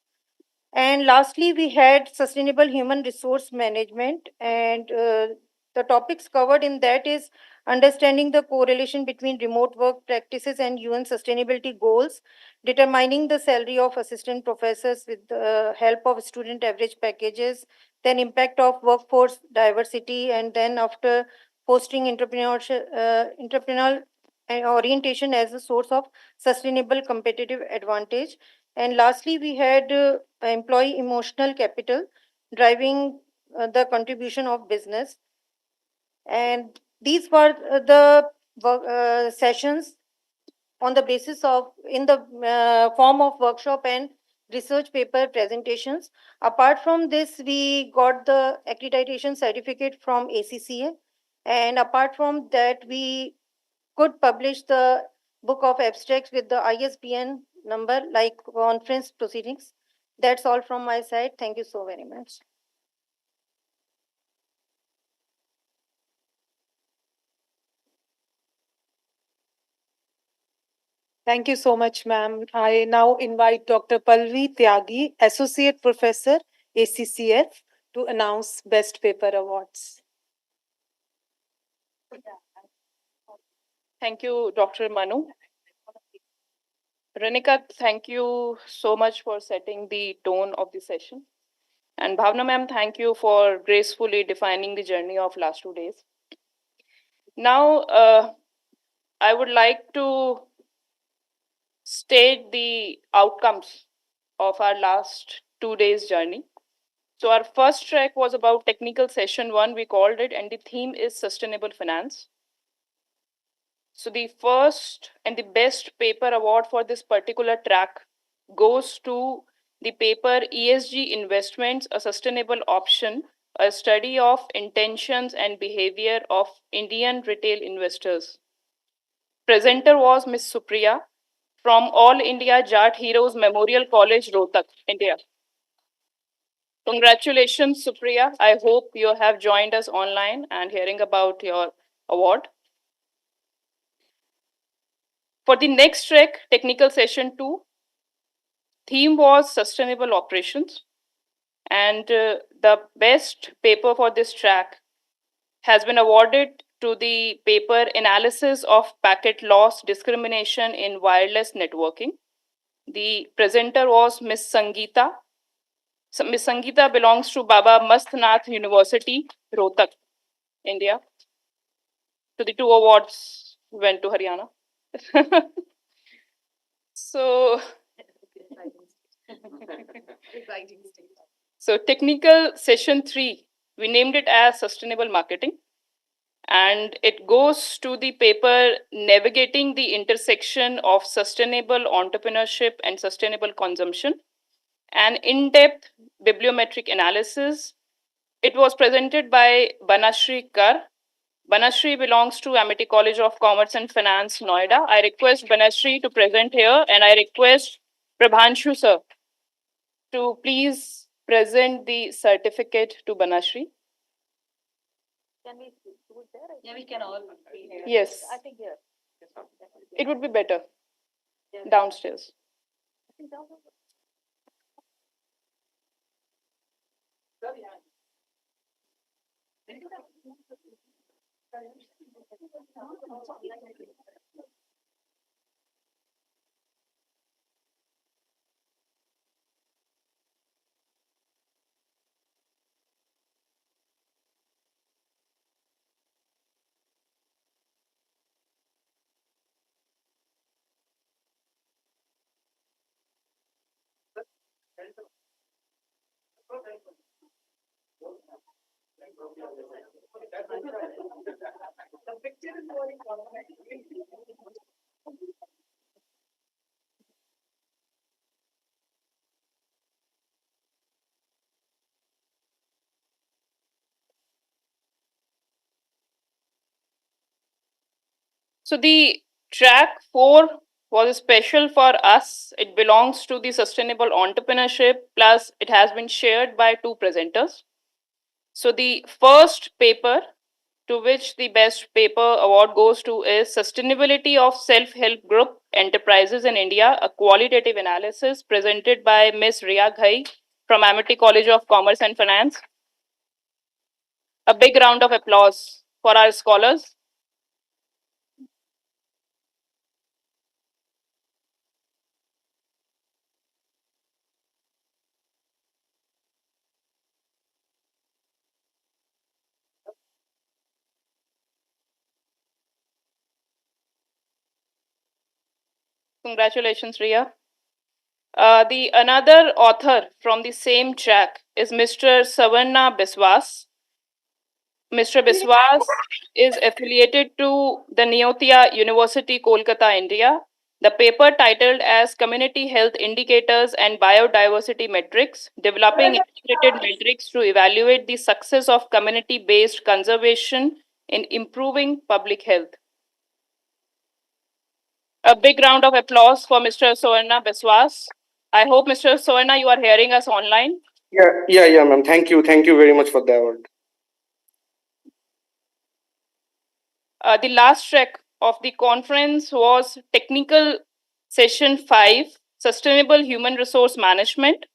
And lastly, we had sustainable human resource management. And the topics covered in that is understanding the correlation between remote work practices and UN sustainability goals, determining the salary of assistant professors with the help of student average packages, then impact of workforce diversity, and then after fostering entrepreneurial orientation as a source of sustainable competitive advantage. And lastly, we had employee emotional capital driving the contribution of business. And these were the sessions on the basis of in the form of workshop and research paper presentations. Apart from this, we got the accreditation certificate from ACCA. And apart from that, we could publish the book of abstracts with the ISBN number like conference proceedings. That's all from my side. Thank you so very much. Thank you so much, ma'am. I now invite Dr. Palvi Tyagi, Associate Professor, ACCF, to announce Best Paper Awards. Thank you, Dr. Manu. Renika, thank you so much for setting the tone of the session. And Bhavna ma'am, thank you for gracefully defining the journey of last 2 days. Now, I would like to state the outcomes of our last 2 days journey. So our first track was about technical session 1, we called it, and the theme is sustainable finance. So the first and the best paper award for this particular track goes to the paper ESG Investments, a Sustainable Option, a study of intentions and behavior of Indian retail investors. Presenter was Ms. Supriya from All India Jat Heroes Memorial College, Rohtak, India. Congratulations, Supriya. I hope you have joined us online and hearing about your award. For the next track, technical session 2, theme was sustainable operations. And the best paper for this track has been awarded to the paper analysis of packet loss discrimination in wireless networking. The presenter was Ms. Sangeeta. So Ms. Sangeeta belongs to Baba Mastnath University, Rohtak, India. So the 2 awards went to Haryana. So, so technical session 3, we named it as sustainable marketing. And it goes to the paper Navigating the Intersection of Sustainable Entrepreneurship and Sustainable Consumption, an in-depth bibliometric analysis. It was presented by Banashri Kar. Banashri belongs to Amity College of Commerce and Finance, Noida. I request Banashri to present here, and I request Prabhanshu sir to please present the certificate to Banashri. Can we do it there? Yeah, we can all. Yes. I think here. It would be better downstairs. So the track 4 was special for us. It belongs to the sustainable entrepreneurship, plus it has been shared by 2 presenters. So the first paper to which the best paper award goes to is Sustainability of Self-Help Group Enterprises in India, a qualitative analysis presented by Ms. Riya Ghai from Amity College of Commerce and Finance. A big round of applause for our scholars. Congratulations, Riya. The another author from the same track is Mr. Savarna Biswas. Mr. Biswas is affiliated to the Neotia University, Kolkata, India. The paper titled as Community Health Indicators and Biodiversity Metrics, Developing Integrated Metrics to Evaluate the Success of Community-Based Conservation in improving public health. A big round of applause for Mr. Soerna Biswas. I hope, Mr. Soerna, you are hearing us online. Yeah, ma'am. Thank you very much for the award. The last track of the conference was Technical Session 5, Sustainable Human Resource Management.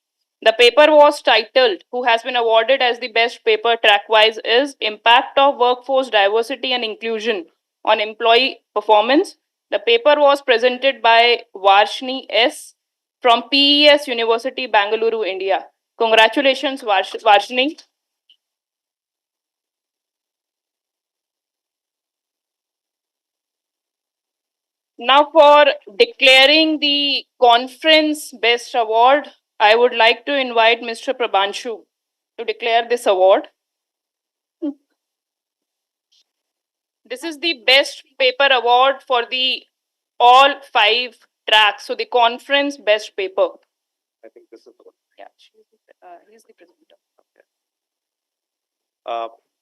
The paper was titled, who has been awarded as the best paper track-wise is Impact of Workforce Diversity and Inclusion on Employee Performance. The paper was presented by Varshni S. from PES University, Bangalore, India. Congratulations, Varshni. Now, for declaring the conference best award, I would like to invite Mr. Prabhanshu to declare this award. This is the best paper award for the all 5 tracks. So the conference best paper. I think this is the one. Yeah, he's the presenter.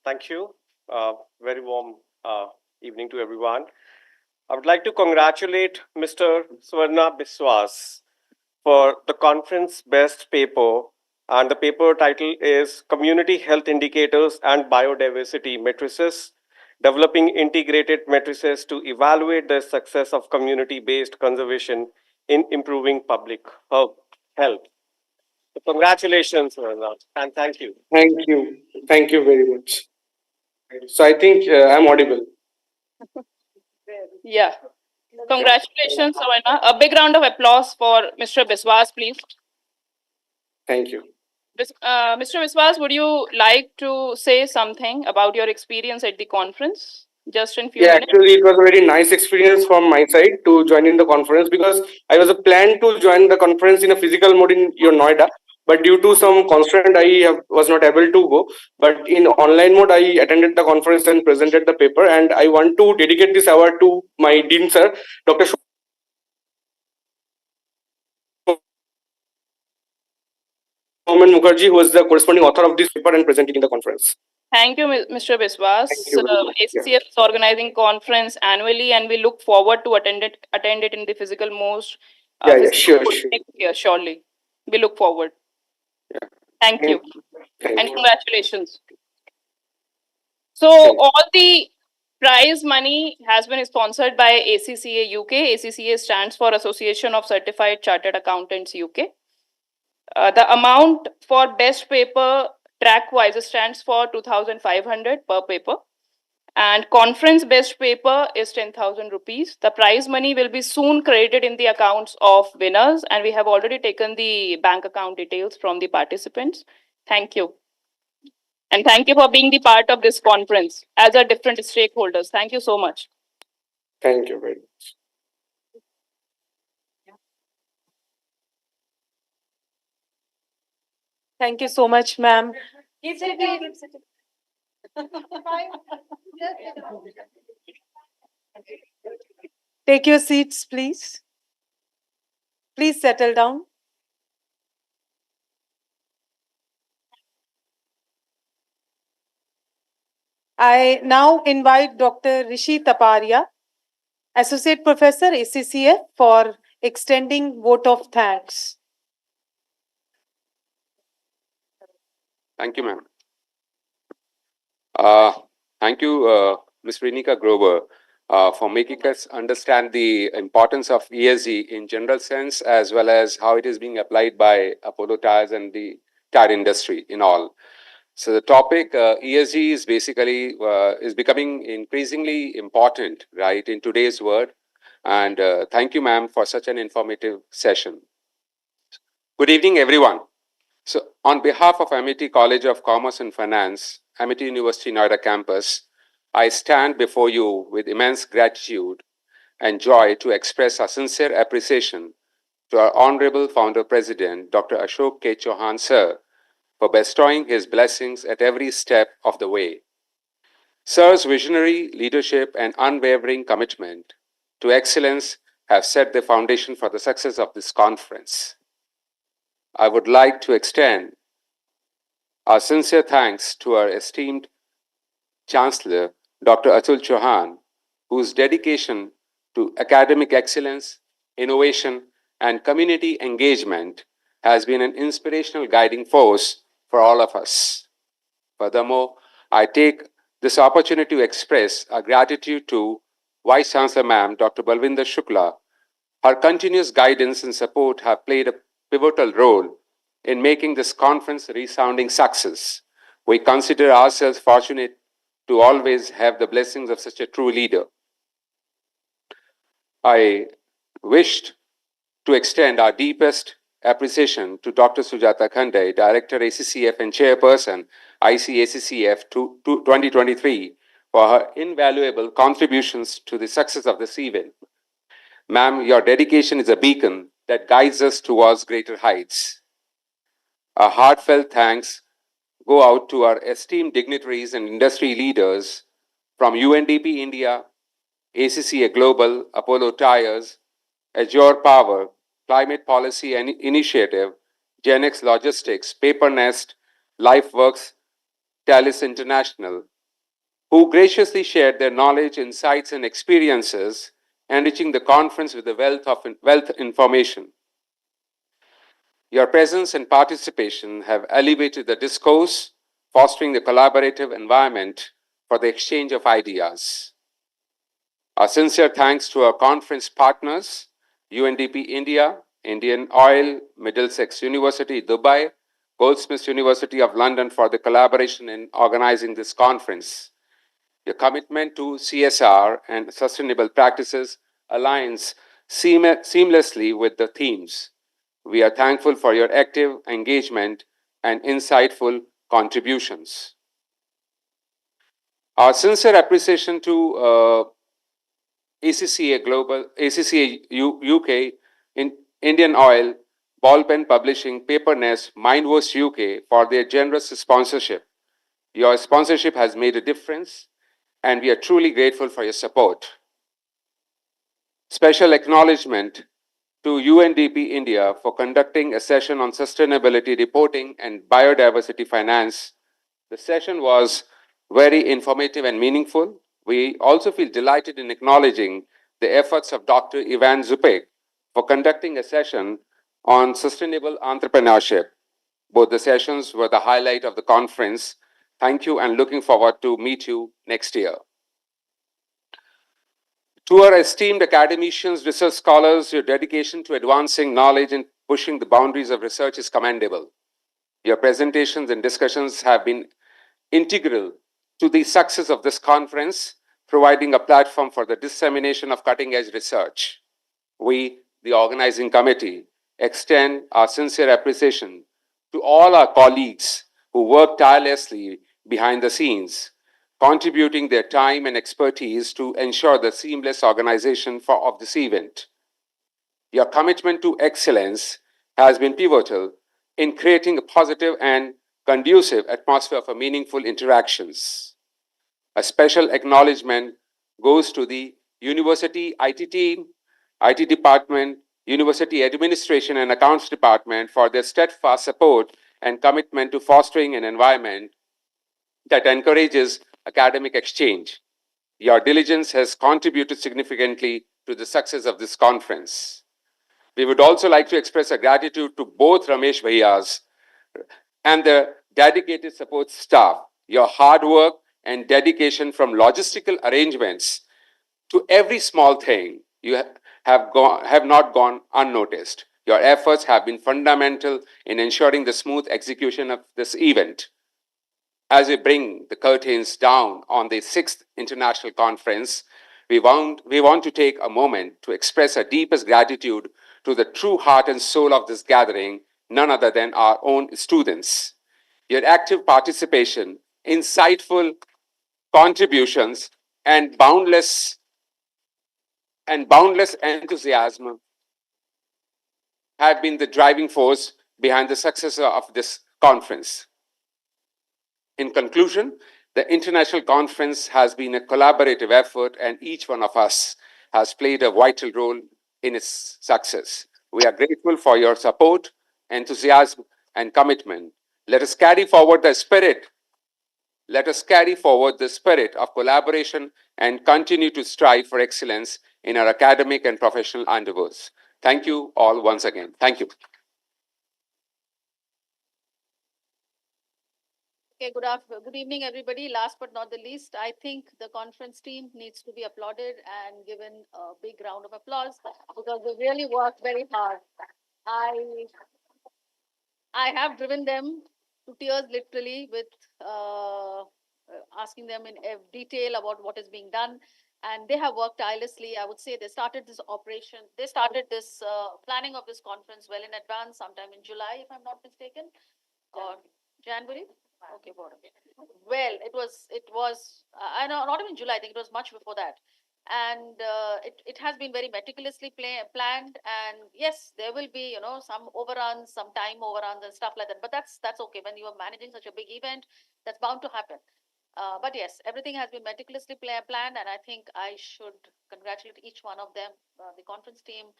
Thank you. Very warm evening to everyone. I would like to congratulate Mr. Swarna Biswas for the conference best paper, and the paper title is Community Health Indicators and Biodiversity Matrices, Developing Integrated Matrices to Evaluate the Success of Community-Based Conservation in Improving Public Health. So congratulations, Swarna, and thank you. Thank you very much. So I think I'm audible. Yeah. Congratulations, Savarna. A big round of applause for Mr. Biswas, please. Thank you. Mr. Biswas, would you like to say something about your experience at the conference? Just in few minutes. Actually, it was a very nice experience from my side to join in the conference, because I was a plan to join the conference in a physical mode in your Noida, but due to some constraint, was not able to go. But in online mode, I attended the conference and presented the paper, and I want to dedicate this award to my dean sir, Dr. Soman Mukherjee, who was the corresponding author of this paper and presenting in the conference. Thank you, Mr. Biswas. Thank you. ACCF is organizing conference annually, and we look forward to attend it in the physical most. Sure. Next year, surely. We look forward. Yeah. Thank you. Thank And you. congratulations. So all the prize money has been sponsored by ACCA UK. ACCA stands for Association of Certified Chartered Accountants UK. The amount for best paper track-wise stands for 2,500 per paper. And conference best paper is 10,000 rupees. The prize money will be soon credited in the accounts of winners, and we have already taken the bank account details from the participants. Thank you. And thank you for being the part of this conference as a different stakeholders. Thank you so much. Thank you very much. Thank you so much, ma'am. Take your seats, please. Please settle down. I now invite Dr. Rishi Taparia, Associate Professor, ACCF, for extending vote of thanks. Thank you, ma'am. Thank you, Ms. Renika Grover, for making us understand the importance of ESG in general sense, as well as how it is being applied by Apollo Tyres and the tire industry in all. So the topic ESG is basically is becoming increasingly important, right, in today's world. And thank you, ma'am, for such an informative session. Good evening, everyone. So on behalf of Amity College of Commerce and Finance, Amity University Noida campus, I stand before you with immense gratitude and joy to express our sincere appreciation to our Honorable Founder President, Dr. Ashok K. Chauhan, sir, for bestowing his blessings at every step of the way. Sir's visionary leadership and unwavering commitment to excellence have set the foundation for the success of this conference. I would like to extend our sincere thanks to our esteemed Chancellor, Dr. Atul Chauhan, whose dedication to academic excellence, innovation, and community engagement has been an inspirational guiding force for all of us. Furthermore, I take this opportunity to express our gratitude to Vice Chancellor Ma'am Dr. Balvinder Shukla. Her continuous guidance and support have played a pivotal role in making this conference a resounding success. We consider ourselves fortunate to always have the blessings of such a true leader. I wished to extend our deepest appreciation to Dr. Sujata Khande, Director ACCF and Chairperson ICACCF 2023, for her invaluable contributions to the success of this event. Ma'am, your dedication is a beacon that guides us towards greater heights. Our heartfelt thanks go out to our esteemed dignitaries and industry leaders from UNDP India, ACCA Global, Apollo Tyres, Azure Power, Climate Policy and Initiative, Genex Logistics, Papernest, LifeWorks, Talis International, who graciously shared their knowledge, insights, and experiences, enriching the conference with a wealth information. Your presence and participation have elevated the discourse, fostering the collaborative environment for the exchange of ideas. Our sincere thanks to our conference partners, UNDP India, Indian Oil, Middlesex University, Dubai, Goldsmiths University of London for the collaboration in organizing this conference. Your commitment to CSR and sustainable practices aligns seamlessly with the themes. We are thankful for your active engagement and insightful contributions. Our sincere appreciation to ACCA Global, ACCA UK, Indian Oil, Ballpen Publishing, Papernest, Mindverse UK for their generous sponsorship. Your sponsorship has made a difference, and we are truly grateful for your support. Special acknowledgement to UNDP India for conducting a session on sustainability reporting and biodiversity finance. The session was very informative and meaningful. We also feel delighted in acknowledging the efforts of Dr. Ivan Zupek for conducting a session on sustainable entrepreneurship. Both the sessions were the highlight of the conference. Thank you and looking forward to meet you next year. To our esteemed academicians, research scholars, your dedication to advancing knowledge and pushing the boundaries of research is commendable. Your presentations and discussions have been integral to the success of this conference, providing a platform for the dissemination of cutting-edge research. We, the organizing committee, extend our sincere appreciation to all our colleagues who work tirelessly behind the scenes, contributing their time and expertise to ensure the seamless organization of this event. Your commitment to excellence has been pivotal in creating a positive and conducive atmosphere for meaningful interactions. A special acknowledgement goes to the University IT team, IT department, University Administration and Accounts Department for their steadfast support and commitment to fostering an environment that encourages academic exchange. Your diligence has contributed significantly to the success of this conference. We would also like to express our gratitude to both Ramesh Bhaiyas and the dedicated support staff. Your hard work and dedication from logistical arrangements to every small thing you have not gone unnoticed. Your efforts have been fundamental in ensuring the smooth execution of this event. As we bring the curtains down on the 6th International Conference, we want to take a moment to express our deepest gratitude to the true heart and soul of this gathering, none other than our own students. Your active participation, insightful contributions, and boundless enthusiasm have been the driving force behind the success of this conference. In conclusion, the international conference has been a collaborative effort, and each one of us has played a vital role in its success. We are grateful for your support, enthusiasm, and commitment. Let us carry forward the spirit Let us carry forward the spirit of collaboration and continue to strive for excellence in our academic and professional endeavors. Thank you all once again. Thank you. Okay, good evening, everybody. Last but not the least, I think the conference team needs to be applauded and given a big round of applause because they really worked very hard. I have driven them to tears literally with asking them in detail about what is being done. And they have worked tirelessly. I would say they started this operation, they started this planning of this conference well in advance, sometime in July, if I'm not mistaken, or January. Okay, board. Well, it was, I know, not even July, I think it was much before that. And it has been very meticulously planned. And yes, there will be, some overruns, some time overruns and stuff like that. But that's okay. When you are managing such a big event, that's bound to happen. But yes, everything has been meticulously planned. And I think I should congratulate each one of them, the conference team,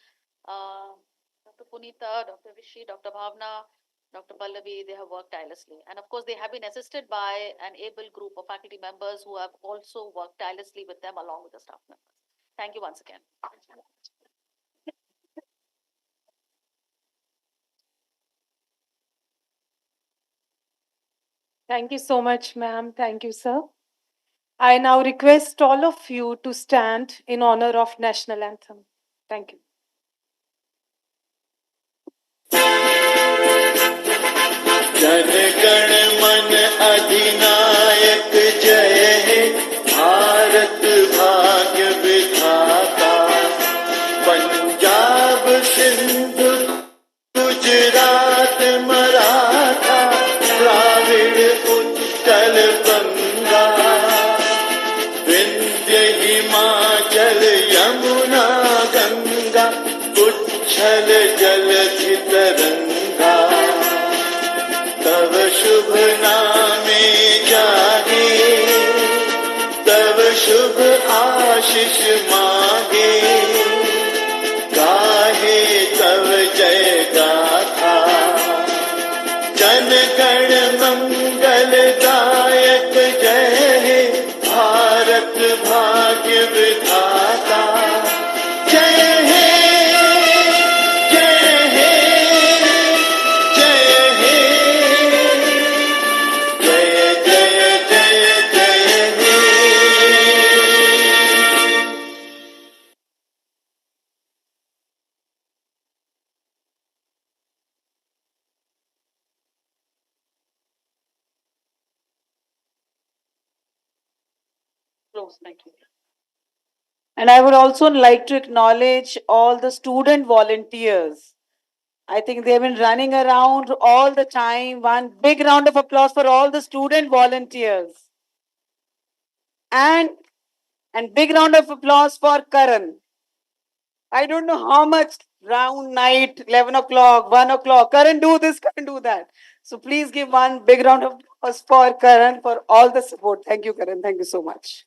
Dr. Punita, Dr. Vishi, Dr. Bhavna, Dr. Pallavi, they have worked tirelessly. And of course, they have been assisted by an able group of faculty members who have also worked tirelessly with them along with the staff members. Thank you once again. Thank you so much, ma'am. Thank you, sir. I now request all of you to stand in honor of National Anthem. Thank you. Jana Gana मन अधिनायक जय हे भारत भाग्य विधाता पंजाब सिंध गुजरात मराठा द्राविड़ उत्कल बंगा विंध्य हिमाचल यमुना गंगा उच्छल जलधि तरंगा तव शुभ नामे जागे तव शुभ आशीष मांगे गाहे तव जय गाथा जन गण मंगल दायक जय हे भारत भाग्य विधाता जय हे Thank you. And I would also like to acknowledge all the student volunteers. I think they've been running around all the time. One big round of applause for all the student volunteers. And big round of applause for Karan. I don't know how much round night, 11 o'clock, 1 o'clock. Karan, do this, Karan, do that. So please give one big round of applause for Karan for all the support. Thank you, Karan. Thank you so much.